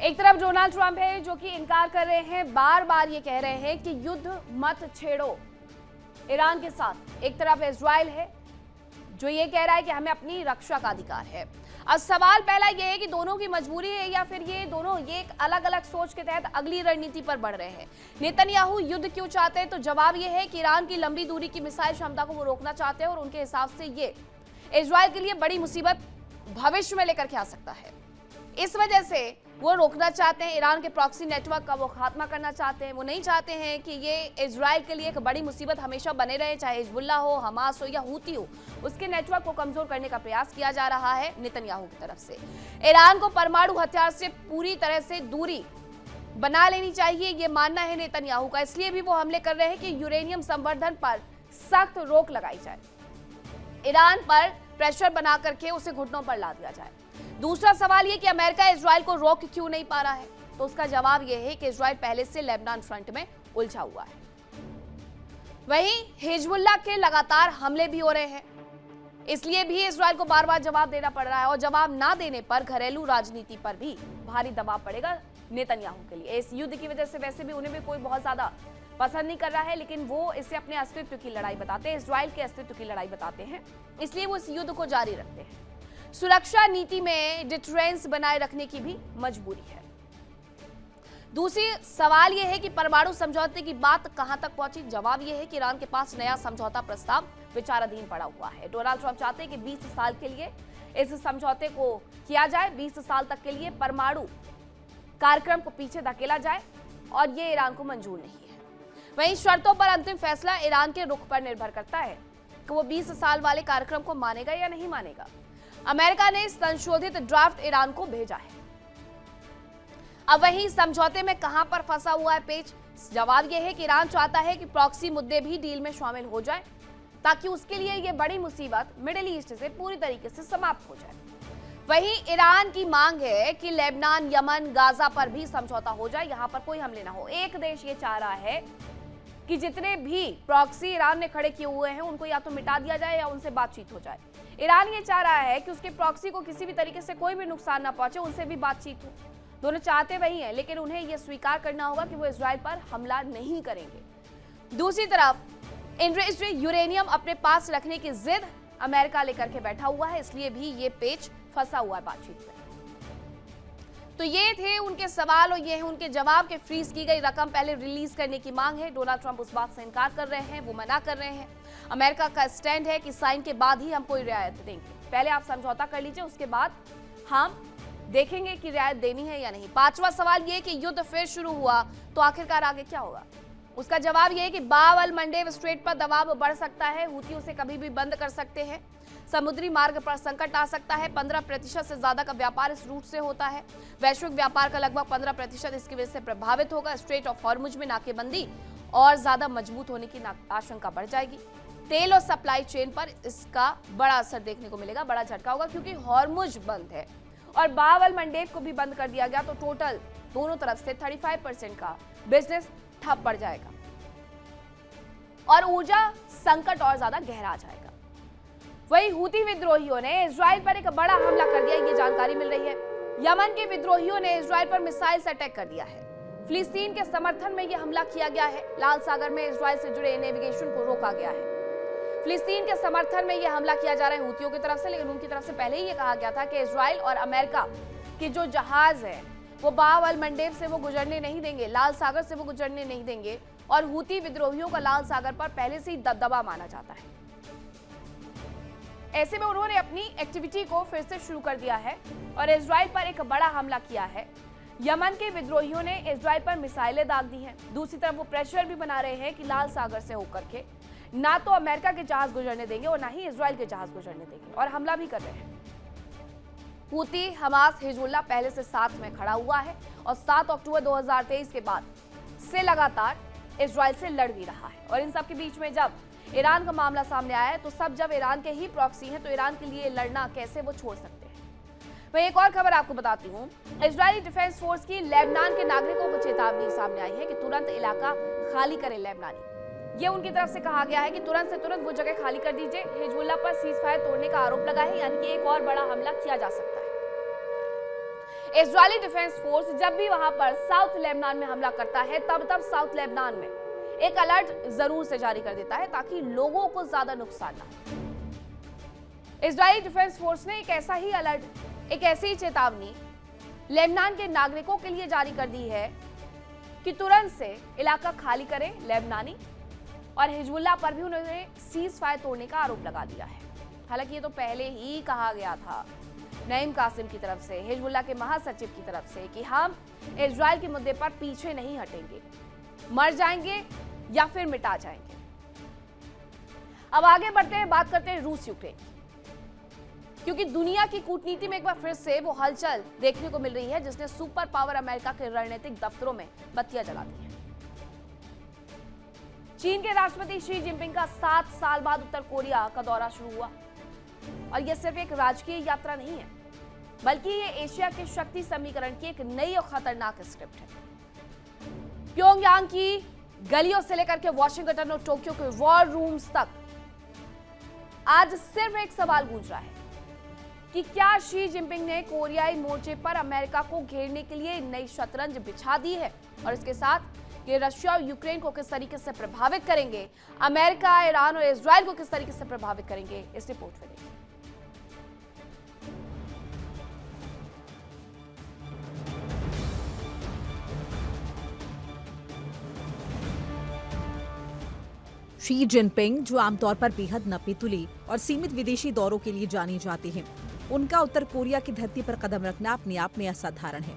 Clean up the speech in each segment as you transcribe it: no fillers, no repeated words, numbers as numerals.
एक तरफ Donald Trump है जो कि इनकार कर रहे हैं, बार बार ये कह रहे हैं कि युद्ध मत छेड़ो ईरान के साथ। एक तरफ इजराइल है जो ये कह रहा है कि हमें अपनी रक्षा का अधिकार है। अब सवाल पहला ये है कि दोनों की मजबूरी है या फिर ये दोनों ये एक अलग अलग सोच के तहत अगली रणनीति पर बढ़ रहे हैं। नेतन्याहू युद्ध क्यों चाहते हैं, तो जवाब ये है कि ईरान की लंबी दूरी की मिसाइल क्षमता को वो रोकना चाहते हैं और उनके हिसाब से ये इजराइल के लिए बड़ी मुसीबत भविष्य में लेकर के आ सकता है। इस वजह से वो रोकना चाहते हैं, ईरान के प्रॉक्सी नेटवर्क का वो खात्मा करना चाहते हैं। वो नहीं चाहते हैं कि ये इजराइल के लिए एक बड़ी मुसीबत हमेशा बने रहे, चाहे हिजबुल्लाह हो, हमास हो या हूती हो। उसके नेटवर्क को कमजोर करने का प्रयास किया जा रहा है नेतन्याहू की तरफ से। ईरान को परमाणु हथियार से पूरी तरह से दूरी बना लेनी चाहिए, ये मानना है नेतन्याहू का। इसलिए भी वो हमले कर रहे हैं कि यूरेनियम संवर्धन पर सख्त रोक लगाई जाए, ईरान पर प्रेशर बना करके उसे घुटनों पर ला दिया जाए। दूसरा सवाल ये कि अमेरिका इजराइल को रोक क्यों नहीं पा रहा है, तो उसका जवाब यह है कि इजराइल पहले से लेबनान फ्रंट में उलझा हुआ है। वहीं हिजबुल्लाह के लगातार हमले भी हो रहे हैं, इसलिए भी इजराइल को बार बार जवाब देना पड़ रहा है और जवाब ना देने पर घरेलू राजनीति पर भी भारी दबाव पड़ेगा नेतन्याहू के लिए। इस युद्ध की वजह से वैसे भी उन्हें भी कोई बहुत ज्यादा पसंद नहीं कर रहा है, लेकिन वो इसे अपने अस्तित्व की लड़ाई बताते हैं, इजराइल के अस्तित्व की लड़ाई बताते हैं, इसलिए वो इस युद्ध को जारी रखते हैं। सुरक्षा नीति में डिटरेंस बनाए रखने की भी मजबूरी है। दूसरी सवाल यह है कि परमाणु समझौते की बात कहां तक पहुंची। जवाब यह है कि ईरान के पास नया समझौता प्रस्ताव विचाराधीन पड़ा हुआ है। डोनाल्ड ट्रंप चाहते हैं कि 20 साल के लिए इस समझौते को किया जाए, 20 साल तक के लिए परमाणु कार्यक्रम को पीछे धकेला जाए और ये ईरान को मंजूर नहीं है। वहीं शर्तों पर अंतिम फैसला ईरान के रुख पर निर्भर करता है कि वो 20 साल वाले कार्यक्रम को मानेगा या नहीं मानेगा। अमेरिका ने संशोधित ड्राफ्ट ईरान को भेजा है। अब वहीं समझौते में कहां पर फंसा हुआ है पेच, जवाब यह है कि ईरान चाहता है कि प्रॉक्सी मुद्दे भी डील में शामिल हो जाए, ताकि उसके लिए यह बड़ी मुसीबत मिडिल ईस्ट से पूरी तरीके से समाप्त हो जाए। वहीं ईरान की मांग है कि लेबनान, यमन, गाजा पर भी समझौता हो जाए, यहां पर कोई हमले ना हो। एक देश ये चाह रहा है कि जितने भी प्रॉक्सी ईरान ने खड़े किए हुए हैं उनको या तो मिटा दिया जाए या उनसे बातचीत हो जाए। ईरान ये चाह रहा है कि उसके प्रॉक्सी को किसी भी तरीके से कोई भी नुकसान ना पहुंचे, उनसे भी बातचीत हो। दोनों चाहते वही हैं, लेकिन उन्हें यह स्वीकार करना होगा कि वो इजराइल पर हमला नहीं करेंगे। दूसरी तरफ एनरिच्ड यूरेनियम अपने पास रखने की जिद अमेरिका लेकर के बैठा हुआ है, इसलिए भी ये पेच फंसा हुआ है बातचीत में। तो ये थे उनके सवाल और ये है उनके जवाब के फ्रीज की गई रकम पहले रिलीज करने की मांग है। डोनाल्ड ट्रंप उस बात से इनकार कर रहे हैं, वो मना कर रहे हैं। अमेरिका का स्टैंड है कि साइन के बाद ही हम कोई रियायत देंगे, पहले आप समझौता कर लीजिए, उसके बाद हम देखेंगे कि रियायत देनी है या नहीं। पांचवा सवाल ये कि युद्ध फिर शुरू हुआ तो आखिरकार आगे क्या होगा, उसका जवाब यह है कि बाब अल मंडेब स्ट्रेट पर दबाव बढ़ सकता है, हूती उसे कभी भी बंद कर सकते हैं, समुद्री मार्ग पर संकट आ सकता है। 15% से ज्यादा का व्यापार इस रूट से होता है, वैश्विक व्यापार का लगभग 15% इसकी वजह से प्रभावित होगा। स्ट्रेट ऑफ हॉर्मुज में नाकेबंदी और ज्यादा मजबूत होने की आशंका बढ़ जाएगी। तेल और सप्लाई चेन पर इसका बड़ा असर देखने को मिलेगा, बड़ा झटका होगा, क्योंकि हॉर्मुज बंद है और बाब अल मंडेब को भी बंद कर दिया गया तो टोटल दोनों तरफ से 35% का बिजनेस ठप पड़ जाएगा और ऊर्जा संकट और ज्यादा गहरा आ जाएगा। वहीं हूती विद्रोहियों ने इजराइल पर एक बड़ा हमला कर दिया, ये जानकारी मिल रही है। यमन के विद्रोहियों ने इजराइल पर मिसाइल से अटैक कर दिया है। फिलिस्तीन के समर्थन में यह हमला किया गया है। लाल सागर में इजराइल से जुड़े नेविगेशन को रोका गया है। फिलिस्तीन के समर्थन में यह हमला किया जा रहा है हूतियों की तरफ से, लेकिन उनकी तरफ से पहले ही यह कहा गया था कि इजराइल और अमेरिका के जो जहाज है वो बाब अल मंडेब से वो गुजरने नहीं देंगे, लाल सागर से वो गुजरने नहीं देंगे और हूती विद्रोहियों का लाल सागर पर पहले से ही दबदबा माना जाता है। ऐसे में उन्होंने अपनी एक्टिविटी को फिर से शुरू कर दिया है और इजराइल पर एक बड़ा हमला किया है। यमन के विद्रोहियों ने इजराइल पर मिसाइलें दाग दी हैं। दूसरी तरफ वो प्रेशर भी बना रहे हैं कि लाल सागर से होकर के ना तो अमेरिका के जहाज गुजरने देंगे और ना ही इजराइल के जहाज गुजरने देंगे और हमला भी कर रहे हैं। हूती, हमास, हिजबुल्लाह पहले से साथ में खड़ा हुआ है और 7 अक्टूबर 2023 के बाद से लगातार इजराइल से लड़ भी रहा है। और इन सब के बीच में जब ईरान का मामला सामने आया है तो सब जब ईरान के ही प्रॉक्सी हैं तो ईरान के लिए लड़ना कैसे वो छोड़ सकते हैं। मैं एक और खबर आपको बताती हूँ। इजरायली डिफेंस फोर्स की लेबनान के नागरिकों को चेतावनी सामने आई है कि तुरंत इलाका खाली करें लेबनानी। ये उनकी तरफ से कहा गया है कि तुरंत से तुरंत वो जगह खाली कर दीजिए। हिजबुल्लाह पर सीज फायर तोड़ने का आरोप लगा है, यानी कि एक और बड़ा हमला किया जा सकता है। इजरायली डिफेंस फोर्स जब भी वहां पर साउथ लेबनान में हमला करता है तब साउथ लेबनान में एक अलर्ट जरूर से जारी कर देता है ताकि लोगों को ज्यादा नुकसान ना हो। इजरायली डिफेंस फोर्स ने एक ऐसा ही अलर्ट, एक ऐसी ही चेतावनी लेबनान के नागरिकों के लिए जारी कर दी है कि तुरंत से इलाका खाली करें लेबनानी, और हिजबुल्लाह पर भी उन्होंने सीज फायर तोड़ने का आरोप लगा दिया है। हालांकि ये तो पहले ही कहा गया था नईम कासिम की तरफ से, हिजबुल्लाह के महासचिव की तरफ से, कि हम इजराइल के मुद्दे पर पीछे नहीं हटेंगे, मर जाएंगे या फिर मिटा जाएंगे। अब आगे बढ़ते हैं, बात करते हैं रूस यूक्रेन, क्योंकि दुनिया की कूटनीति में एक बार फिर से वो हलचल देखने को मिल रही है जिसने सुपर पावर अमेरिका के रणनीतिक दफ्तरों में बत्तियां जला दी हैं। चीन के राष्ट्रपति शी जिनपिंग का 7 साल बाद उत्तर कोरिया का दौरा शुरू हुआ, और यह सिर्फ एक राजकीय यात्रा नहीं है, बल्कि ये एशिया के शक्ति समीकरण की एक नई और खतरनाक स्क्रिप्ट है। प्योंगयांग की गलियों से लेकर के वॉशिंगटन और टोक्यो के वॉर रूम्स तक आज सिर्फ एक सवाल गूंज रहा है कि क्या शी जिनपिंग ने कोरियाई मोर्चे पर अमेरिका को घेरने के लिए नई शतरंज बिछा दी है, और इसके साथ ये रशिया और यूक्रेन को किस तरीके से प्रभावित करेंगे, अमेरिका, ईरान और इजराइल को किस तरीके से प्रभावित करेंगे, इस रिपोर्ट में देखिए। शी जिनपिंग, जो आमतौर पर बेहद नपीतुली और सीमित विदेशी दौरों के लिए जाने जाते हैं, उनका उत्तर कोरिया की धरती पर कदम रखना अपने आप में असाधारण है।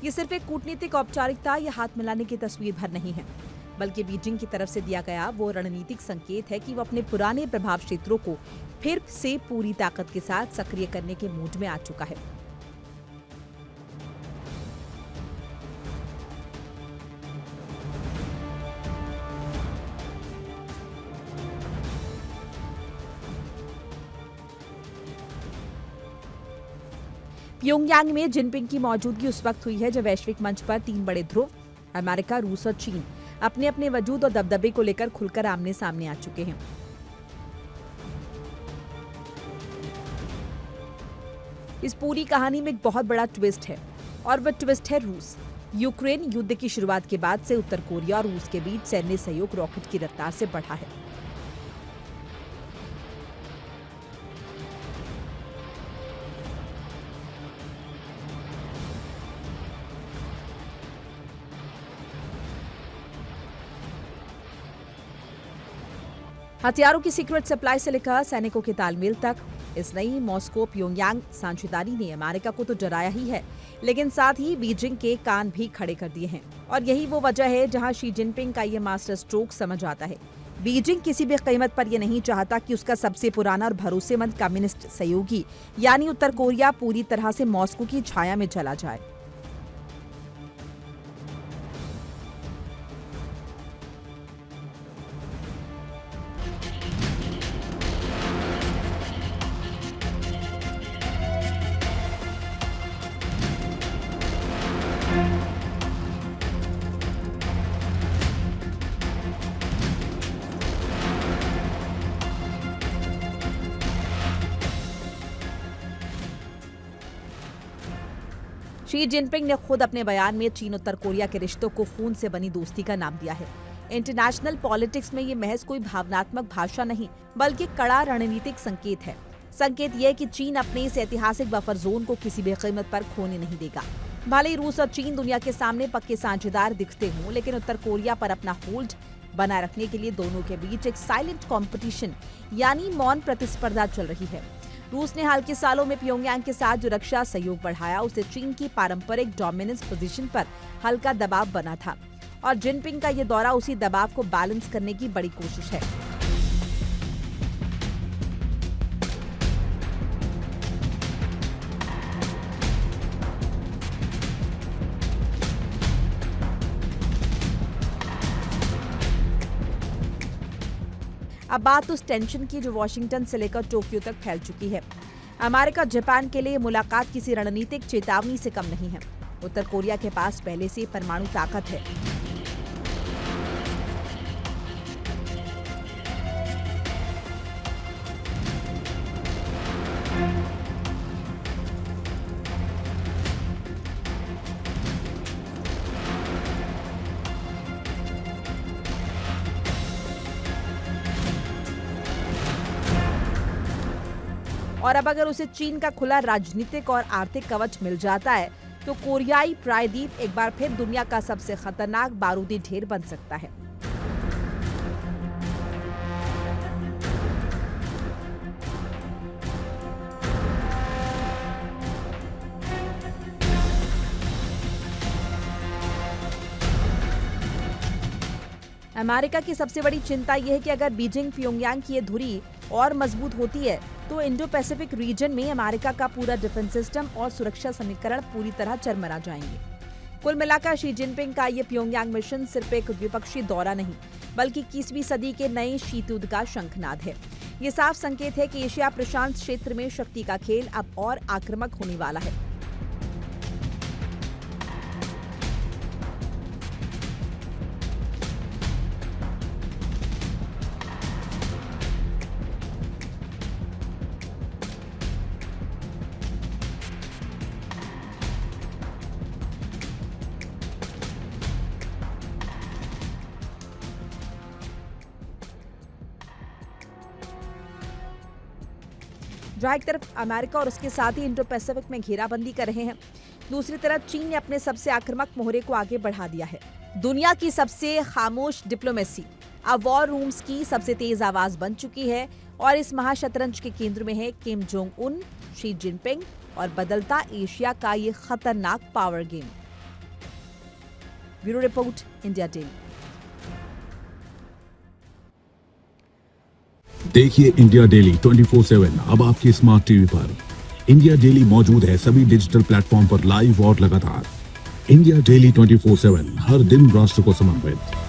ये सिर्फ एक कूटनीतिक औपचारिकता या हाथ मिलाने की तस्वीर भर नहीं है, बल्कि बीजिंग की तरफ से दिया गया वो रणनीतिक संकेत है कि वो अपने पुराने प्रभाव क्षेत्रों को फिर से पूरी ताकत के साथ सक्रिय करने के मूड में आ चुका है। प्योंगयांग में जिनपिंग की मौजूदगी उस वक्त हुई है जब वैश्विक मंच पर 3 बड़े ध्रुव अमेरिका, रूस और चीन अपने अपने वजूद और दबदबे को लेकर खुलकर आमने सामने आ चुके हैं। इस पूरी कहानी में एक बहुत बड़ा ट्विस्ट है, और वह ट्विस्ट है रूस। यूक्रेन युद्ध की शुरुआत के बाद से उत्तर कोरिया और रूस के बीच सैन्य सहयोग रॉकेट की रफ्तार से बढ़ा है। हथियारों की सीक्रेट सप्लाई से लेकर सैनिकों के तालमेल तक, इस नई मॉस्को प्योंगयांग साझेदारी ने अमेरिका को तो डराया ही है, लेकिन साथ ही बीजिंग के कान भी खड़े कर दिए हैं। और यही वो वजह है जहां शी जिनपिंग का ये मास्टर स्ट्रोक समझ आता है। बीजिंग किसी भी कीमत पर यह नहीं चाहता कि उसका सबसे पुराना और भरोसेमंद कम्युनिस्ट सहयोगी यानी उत्तर कोरिया पूरी तरह से मॉस्को की छाया में चला जाए। शी जिनपिंग ने खुद अपने बयान में चीन उत्तर कोरिया के रिश्तों को खून से बनी दोस्ती का नाम दिया है। इंटरनेशनल पॉलिटिक्स में ये महज कोई भावनात्मक भाषा नहीं, बल्कि कड़ा रणनीतिक संकेत है। संकेत यह कि चीन अपने इस ऐतिहासिक बफर जोन को किसी भी कीमत पर खोने नहीं देगा। भले ही रूस और चीन दुनिया के सामने पक्के साझेदार दिखते हों, लेकिन उत्तर कोरिया पर अपना होल्ड बनाए रखने के लिए दोनों के बीच एक साइलेंट कंपटीशन यानी मौन प्रतिस्पर्धा चल रही है। रूस ने हाल के सालों में प्योंगयांग के साथ जो रक्षा सहयोग बढ़ाया, उसे चीन की पारंपरिक डोमिनेंस पोजीशन पर हल्का दबाव बना था, और जिनपिंग का ये दौरा उसी दबाव को बैलेंस करने की बड़ी कोशिश है। अब बात उस टेंशन की जो वॉशिंगटन से लेकर टोक्यो तक फैल चुकी है। अमेरिका जापान के लिए मुलाकात किसी रणनीतिक चेतावनी से कम नहीं है। उत्तर कोरिया के पास पहले से परमाणु ताकत है। और अब अगर उसे चीन का खुला राजनीतिक और आर्थिक कवच मिल जाता है तो कोरियाई प्रायद्वीप एक बार फिर दुनिया का सबसे खतरनाक बारूदी ढेर बन सकता है। अमेरिका की सबसे बड़ी चिंता यह है कि अगर बीजिंग प्योंगयांग की ये धुरी और मजबूत होती है तो इंडो पैसिफिक रीजन में अमेरिका का पूरा डिफेंस सिस्टम और सुरक्षा समीकरण पूरी तरह चरमरा जाएंगे। कुल मिलाकर शी जिनपिंग का ये प्योंगयांग मिशन सिर्फ एक द्विपक्षीय दौरा नहीं बल्कि 21वीं सदी के नए शीत युद्ध का शंखनाद है। ये साफ संकेत है कि एशिया प्रशांत क्षेत्र में शक्ति का खेल अब और आक्रामक होने वाला है। जहां एक तरफ अमेरिका और उसके साथ ही इंडो पैसिफिक में घेराबंदी कर रहे हैं, दूसरी तरफ चीन ने अपने सबसे आक्रामक मोहरे को आगे बढ़ा दिया है। दुनिया की सबसे खामोश डिप्लोमेसी अब वॉर रूम्स की सबसे तेज आवाज बन चुकी है और इस महाशतरंज के केंद्र में है Kim Jong Un, Xi Jinping और बदलता एशिया का ये खतरनाक power game. Bureau report, India daily. देखिए इंडिया डेली 24/7 अब आपके स्मार्ट टीवी पर। इंडिया डेली मौजूद है सभी डिजिटल प्लेटफॉर्म पर लाइव और लगातार। इंडिया डेली 24/7 हर दिन राष्ट्र को समर्पित।